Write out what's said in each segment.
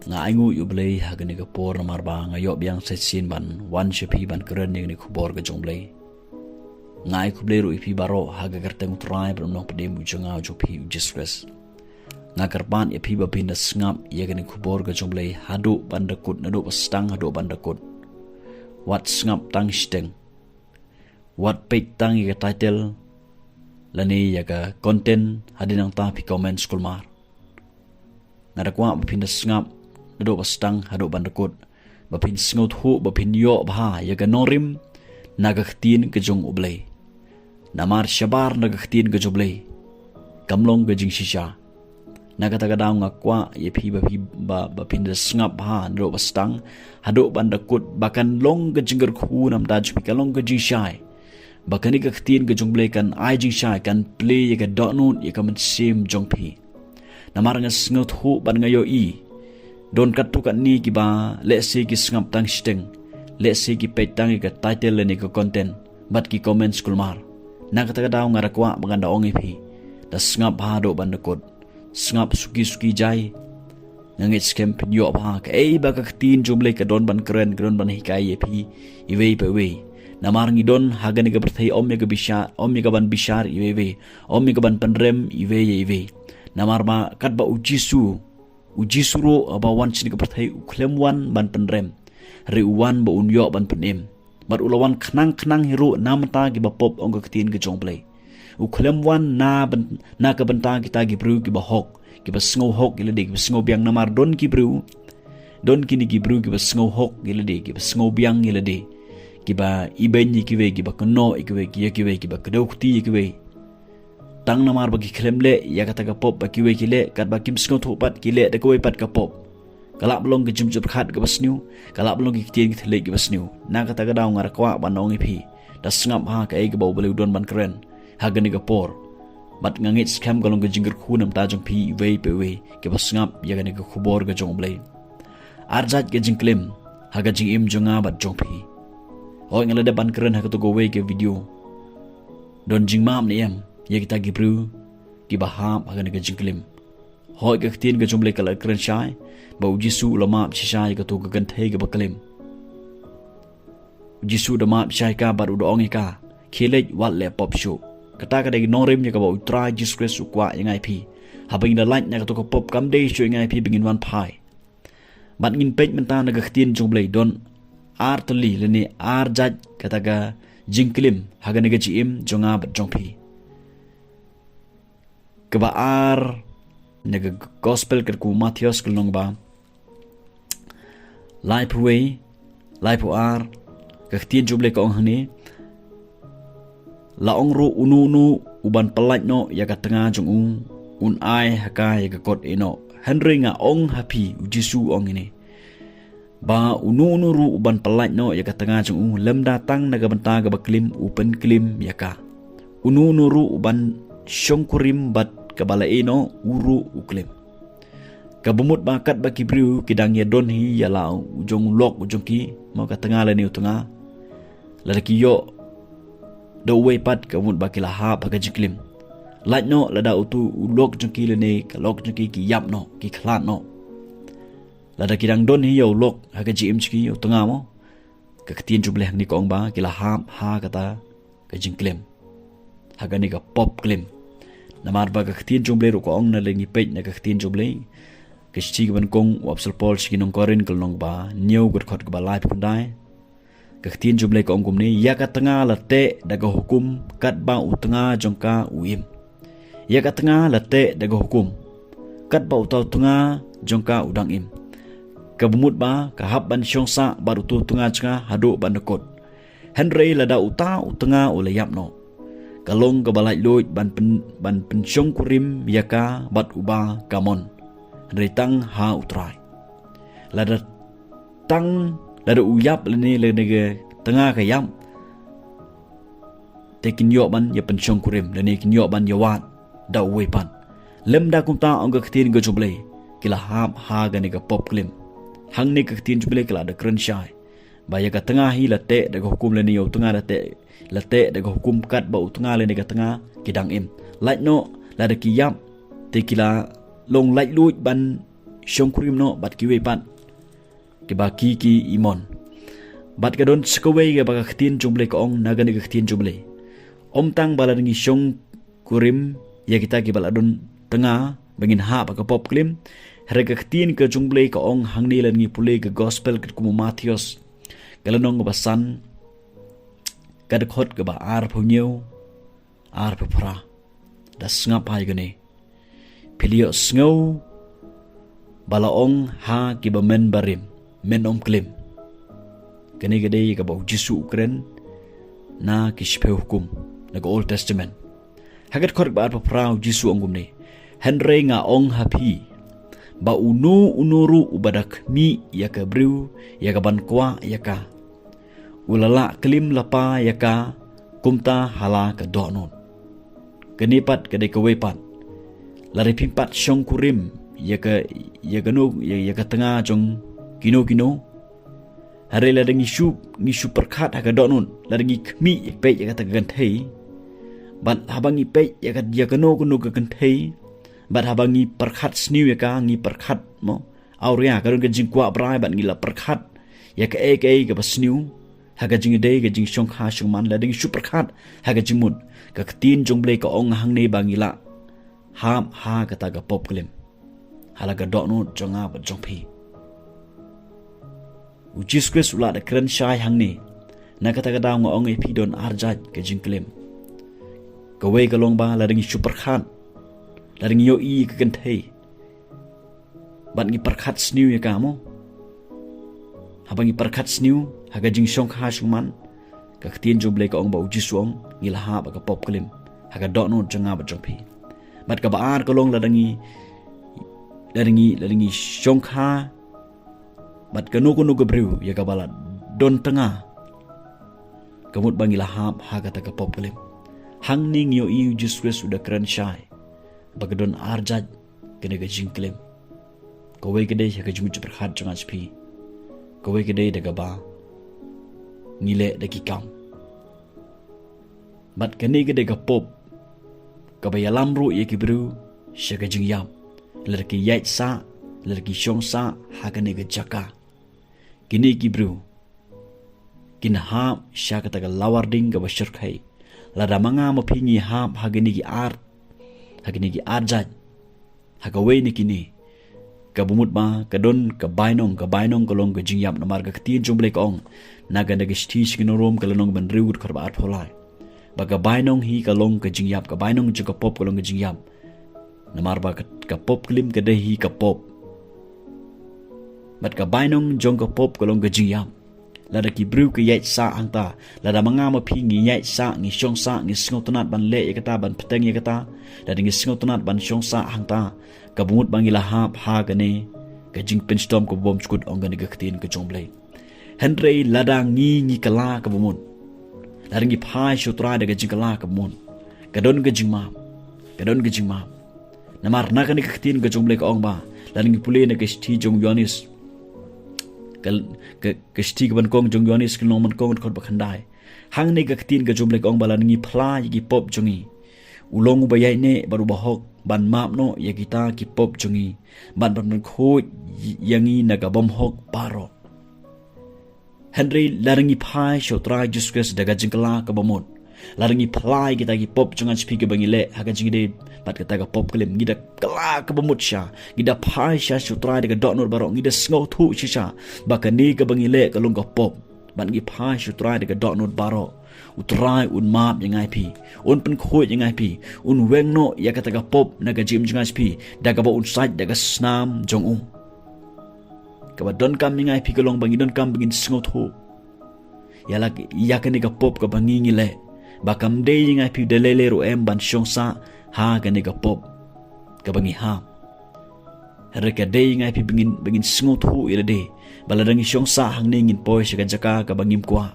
nga aingu yublei hagani ga por na marba nga yob yang setsin ban wan shepi ban keren ni khubor ga jonglei ngai kublei ru ipi baro haga garteng utrai bro no pedem ujanga jopi ujisres nga karban ipi ba bin ngap yagani khubor ga jonglei hadu bandakut nadu stang hadu bandakut wat ngap tang steng wat pek tang ga title lani yaga content hadinang ta pi comment school mar ngarakwa bapin ngap nadu stang hadu bandakut bapin sngot hu bapin yo bha yaga norim nagaktin ke jong ublei namar shabar nagaktin ke joblei kamlong ke jing shisha nagataga daw ngakwa yepi bapin ngap ha nadu stang hadu bandakut bakan long ke jingger khu nam daj pi kalong ke jing shai bakani gaktin ke jong blei kan ai jing shai kan play yaga donut yaga men sim jong pi namar nga sngot hu ban ngayo i don katu kan ni ki ba le se ki ngap tang steng le se ki petang ka title ni ka content bat ki comment school mar nakataga daw ngarakwa baganda ong ipi da ngap ha do bandakut ngap suki jai ngangit scam pinyo ba ka ei ba ka tin jumle ka don ban keren ban hikai ipi iwe pe we namar ngi don hagan ga berthai om ga bisha om ga ban bishar iwe om ga ban penrem iwe namar ma kat ba ujisuro aba wan sin ga berthai uklem wan ban penrem ri wan ba unyo ban penem bar ulawan khnang hero namta gi bapop ong ga tin ga jongplay uklem wan na ka banta kita gi bru gi bahok gi basngo hok gi lede gi basngo biang namar don ki bru don kini gi bru gi basngo hok gi lede gi basngo biang gi lede gi ba iben gi we gi ba kono gi we gi ba kadokti gi we tang namar bagi klemle ya kata ka pop bagi we kile kat ba kim sngo thupat kile de ko pat ka pop kalak belong ke jumjup khat ke basniu kalak belong ke tien ke thlek ke basniu na kata ka daw ngar kwa banong ipi da ngap ha ka e ke bau belu don ban keren hagani ka por bat ngangit scam galong ke jingger khunam ta jong pi we pe we ke basngap ya gani ka khubor ke jong blai arjat ke jingklem haga jing im jonga bat jong pi hoy ngala de ban keren ha ka to go we ke video don jing mam ni em ya kita gibru ki baham hagani ka jingklem hoy ka tien ke jomle kala keren shai ba ujisu ulama shai ka to ka gan thei ke baklem ujisu da map shai ka bar udo ongi ka khilej wat le pop show kata ka dai norim ya ka ba utra disgrace ukwa yang ip habing da light nya ka to ka pop kam dei show yang ip bingin wan pai bat ngin pej menta na ka tien jomle don artli leni arjat kata ka jingklim hagani ka jim jonga bat jongpi ke ba ar naga gospel ker ku Matthias kelong ba life way life ar ka tien juble ka ong hani la ong ru unu uban pelaj no ya ka tengah jong un ai haka ya ka kot eno henry nga ong happy ujisu ong ini ba unu ru uban pelaj no ya ka tengah jong lem datang naga benta ga baklim upen klim ya ka unu ru uban syongkurim bat kabala eno uru uklim kabumut bakat baki briu kidang ya don hi ya lau ujong lok ujong ki mau ka tengah la ni utanga ladaki yo do we pat kabumut baki la ha baka jiklim lait no lada utu ulok ujong ki le ne ka lok ujong ki yap no ki khlat no lada kidang don hi yo lok ha ka jim chki utanga mo ka ktien juble ni kong ba ki la ha kata ka jiklim ha ga ni ka pop klim namar ba ka ktien jomble ro ko ong na lengi pej na ka ktien jomble ke chi ban kong wapsal pol chi nong korin kal nong ba new got khot ba live pundai ka ktien jomble ko ong kumni ya ka tanga la te daga hukum kat ba utanga jongka uim ya ka tanga la te daga hukum kat ba utanga jongka udang im ka bumut ba ka hab ban syongsa baru tu tunga changa hadu ban dekot henry la da utanga ulayap no kalong kabalai loit ban pensyong kurim yaka bat uba kamon retang ha utrai lada tang lada uyap lene lene tengah kayam tekin yo ban ya pensyong kurim lene kin yo ban yawat da wepan lem da kumta ong ka ktin go joble kila ha ga ne ka pop klim hang ne ka ktin joble kila da kren shai ba ya ka tengah hi late da hukum lene yo tengah late daga hukum kat ba utanga le daga tengah kidang im light no la da kiyam te kila long light luit ban syong kurim no bat kiwe pat ke ba ki imon bat ka don skawe ke ba khtin jumble ko ong naga ni khtin jumble om tang bala ngi syong kurim ya kita ki bala don tengah bangin ha ba ka pop klim herga khtin ke jumble ko ong hangni lan ngi pule ke gospel ke kumu Matius galanong ba san kad khot ke ba ar phunyo ar phra da snga pai gane pilio sngo balaong ha ki ba men barim men om klim kani gade ka ba jisu ukren na ki shpe hukum na go Old Testament hagat khot ba ar phra jisu ongum ne henre nga ong hapi ba unuru ubadak mi ya ka bru ya ka ban kwa ya ka ulala klim lapa ya ka kumta hala ka donon kenipat kade kewepat lari pimpat syong kurim ya ka tengah jong kino hari lari ngishu perkat ka donon lari ngi kmi pe ya ka ganthei bat habangi pe ya ka no ka ganthei bat habangi perkat sniu ya ka ngi perkat mo auria ka ron jingkwa brai bat ngila perkat ya ka ka basniu haga jing day ga jing syong kha syong man la ding super khat haga jing mun ka tin jong ble ka ong hang ne bangila ham ha ka ta ga pop klim hala ga do no jonga ba jong phi ujis kres ula da kren shai hang ne na ka ta ga daw ngo ong e phi don arjaj ga jing klim ka we ka long ba la ding super khat la ding yo i ka kan thei ban ngi par khat sniu ya ka mo habangi perkat sniu haga jing syong kha shuman ka ktien joble ka ong ba uji suong ngila ha ba ka pop klim haga do no janga ba jongpi bat ka baar ka long ladangi syong kha bat ka no ka brew ya ka bala don tengah kamut bangila ha haga ta ka pop klim hang ning yo i uji sudah keren syai ba ka don arjaj kene ka jing klim ko we ka dei haga jing perkat janga spi kowe kedai daga ba ngile dagi kam bat kene kedai ga pop kabaya lamru ye kibru shaga jingyam lerki yait sa lerki shong sa hakane ga jaka kini kibru kin ha shaga taga lawarding ga bashir khai lada manga mapingi ha hagani gi arjat hagawe ni kini kabumut ma kadon kabainong kalong ka jingyam na marga ktin jumble kong naga nagishti shikinorom kalanong ban riwut karba at holai baga bainong hi kalong ka jingyam ka bainong juga pop kalong ka jingyam na marba ka pop klim ka hi ka pop bat ka bainong jong ka pop kalong ka jingyam lada ki brew ka yait sa angta lada manga ma phi ngi yait sa ngi shong sa ngi sngotonat ban le yakata ban peteng yakata lada ngi sngotonat ban shong sa angta kabungut bangila ha gane ka jing pinstorm ko bom chukut ong gane gaktin ka jomble henry lada ngi kala ka bumun lada ngi phai shutra de ka jing kala ka bumun kadon ka jing ma namar na ka ni gaktin ka jomble ka ong ba lada ngi pule na ka sti jong yonis ka sti ka ban kong jong yonis ka long man kong ko bakhandai hang ni gaktin ka jomble ka ong ba lada ngi phla yi pop jongi ulong bayai ne baru bahok ban map no ya kita ki pop jungi ban kho yangi naga bom hok paro henry larangi phai shotra jusques daga jingla ka bomon larangi phlai kita ki pop jungan spi ke bangile haga jingde bat kata ka pop klim gida kala ka bomut sha gida phai sha shotra daga donor baro gida sngo thu sha bakani ka bangile ka lung ka pop ban gi phai shotra daga donor baro utrai un map yang ai pi un pen khoi yang ai pi un weng no ya kata ka pop naga jim jang pi daga ba un site daga snam jong ka ba don kam yang ai pi ka long bangi don kam bangin sngo thu ya la ya ka ni ka pop ka bangi ngile ba kam de yang ai pi de lele ro em ban shong sa ha ka ni ka pop ka bangi ha reka de yang ai pi bangin sngo thu ila de baladangi shong sa hang ne ngin poi shika jaka ka bangim kwa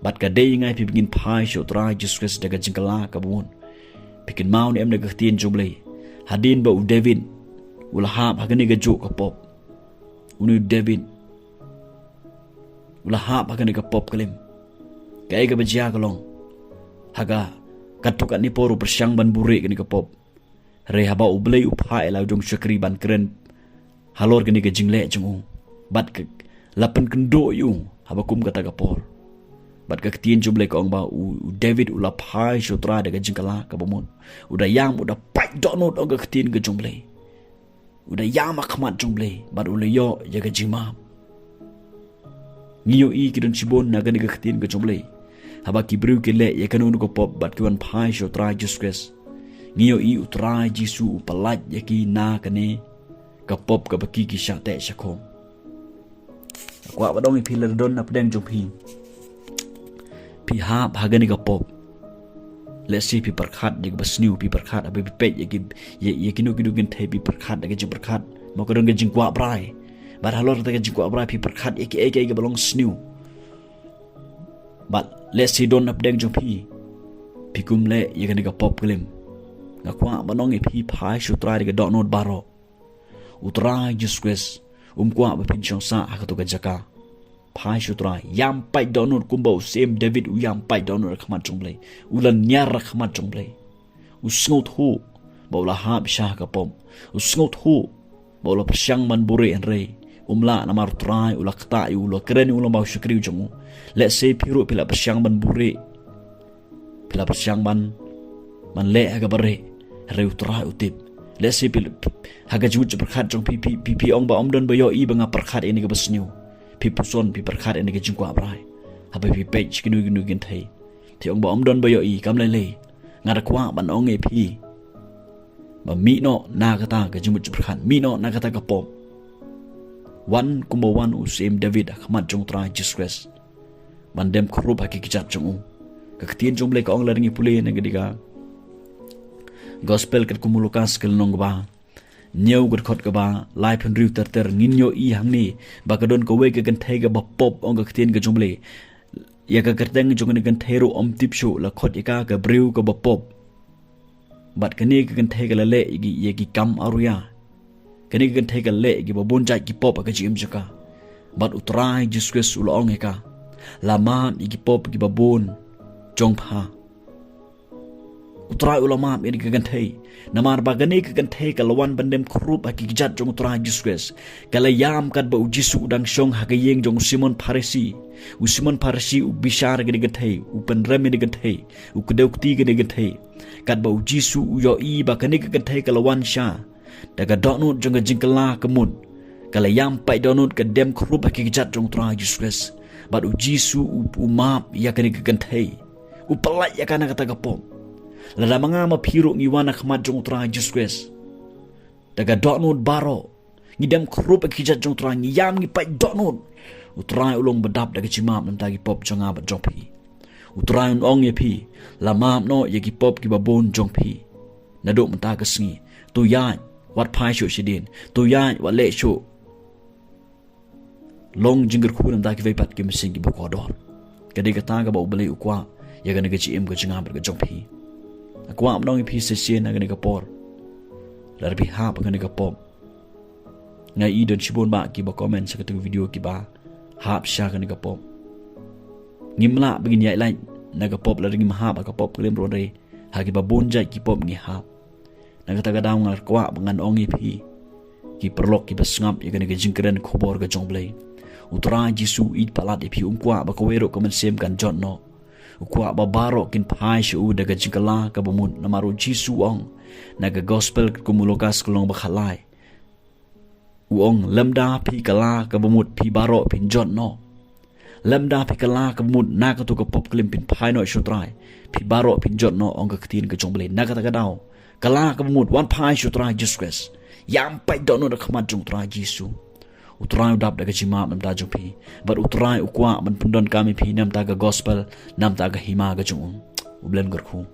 bat ka day ngai pi bingin phai shotra Jesus daga jingkala ka bun pikin maun em daga tien juble hadin ba u David ulahap hagani ga jo ka pop unu David ulahap hagani ga pop kalim kai ga bajia kalong haga katukan ni poru persyang ban buri kani ka pop re haba u blei u phai la jong syakri ban keren halor gani ga jingle jung bat ka lapan kendo yu habakum kata kapor bat ka ketien jumle ka ong ba u David ula pai shotra daga jingkala ka bamun uda yam uda pai donot ong ka ketien ga jumle uda yam akhmat jumle bat ula yo ya ga jimam ngiyo i kidon chibon na gani ga ketien ga jumle haba ki bru ke le ya kanun ko pop bat kiwan pai shotra Jesus ngiyo i utra Jisu upalat ya ki na kane ka pop ka baki ki shate shakom kwa badong i pilar don na pedeng jumpi pi hap hagani ka pop let's see pi perkhat dik basniu pi perkhat abe pi pet ye kinu gen thai pi perkhat dak jing perkhat mo ko don jing kwa brai bar halor ta jing kwa brai pi perkhat ek ga balong sniu but let's see don up deng jumpi pi kumle ye gani ka pop klim na kwa banong i pi phai sutra dik dot not baro utra Jesus kwa ba pin chong sa hakato ga jaka pai sutra yam pai donor kumbo sem David u yam pai donor khmat chungble ulan nyar khmat chungble usngot hu bola hab shah ka pom usngot hu bola persyang man bure en re umla namar trai ulakta ulo keren ulo mau syukri jungu let's say piru pila persyang man bure pila persyang man le aga bare re utrai utip let's say pil haga juj perkhat jong pi ong ba omdon ba yo i banga perkhat ini ga basniu pi puson pi perkhat ini ga jingkwa brai habai pi page kinu gen thai ti ong ba omdon ba yo i kam lai le ngara kwa ban ong e pi ba mi no na ka ta ga juj perkhat mi no na ka ta ka pom wan kumba wan u sem David khmat jong tra Jesus ban dem khrup ha ki kijat jong u ka ktien jom le ka ong laringi pule na ga diga gospel kat kumulukas kelnong ba nyau gat khot ka ba life and riu ter nginyo i hangni ba ka don ko we ka gan thai ga ba pop ong ka ktien ga jumle ya ka kerteng jong ni gan thai ro om tip shu la khot ika ka briu ka ba pop bat ka ni ka gan thai ga le gi ye gi kam aruya ka ni ka gan thai ga le gi ba bon jai ki pop ka jim jaka bat utrai Jesus ulong eka lama gi pop gi ba bon jong pha utrai ulama ini ka gan thai namar bagani ka gan thai kalawan bandem khrup aki jat jong utrai Jesus kala yam kat ba ujisu udang shong hakayeng jong Simon Pharisi u bishar gani gan thai u penrem ni gan thai u kudeu kti gani gan thai kat ba ujisu u yo i ba kani ka gan thai kalawan sha daga donut jong jingkala kemun kala yam pai donut ka dem khrup aki jat jong utrai Jesus bat ujisu u map ya kani ka gan thai u palai ya kana kata kapom lada mga mapiro ngiwana khmat jong tra Jesus daga donut baro ngidam khrup akijat jong tra ngiyam ngi pai donut utrai ulong bedap daga chimam nam tagi pop jonga ba jopi utrai ong ye pi lamam no ye ki pop ki babon jong pi nado mta ka sngi tu yan wat pai shu shidin tu yan wat le shu long jingir khu nam tagi vai pat ki msing ki ba kodor kadi ka ta ga ba ubale ukwa ya ga ga chi em ga chinga ba ga jong pi aku am nong pi se sien ngani ka por lar bi ha pa ngani ka pom ngai I don chibon ba ki ba comment sa katu video ki ba hap sha ngani ka pom ngimla begin yai lai na ka pop lar ngim ha ba ka pop klem ro re ha ki ba bon jai ki pop ngi ha na ka ta ga daw ngar kwa ngan ong pi ki perlok ki ba ngap ya ngani ka jingkren khobor ga jong blai utra Jisu I palat pi kwa ba ko wero ko men sem kan jot no ukwa babaro kin phai shu daga jingkala ka bamun namaru Jisu ong naga gospel kumulokas kulong bakhalai uong lamda pi kala ka bamut pi baro pin jot no lamda pi kala ka bamut na ka to ka pop klim pin phai no shutrai pi baro pin jot no ong ka ktin ka jongle na ka ta ka daw kala ka bamut wan phai shutrai Jesus yam pai don no ka khmat jong trai Jisu utrai dap daga chima nam da jong pi but utrai ukwa man pundon kami pi nam ta ga gospel nam ta ga hima ga jong ublen gar khu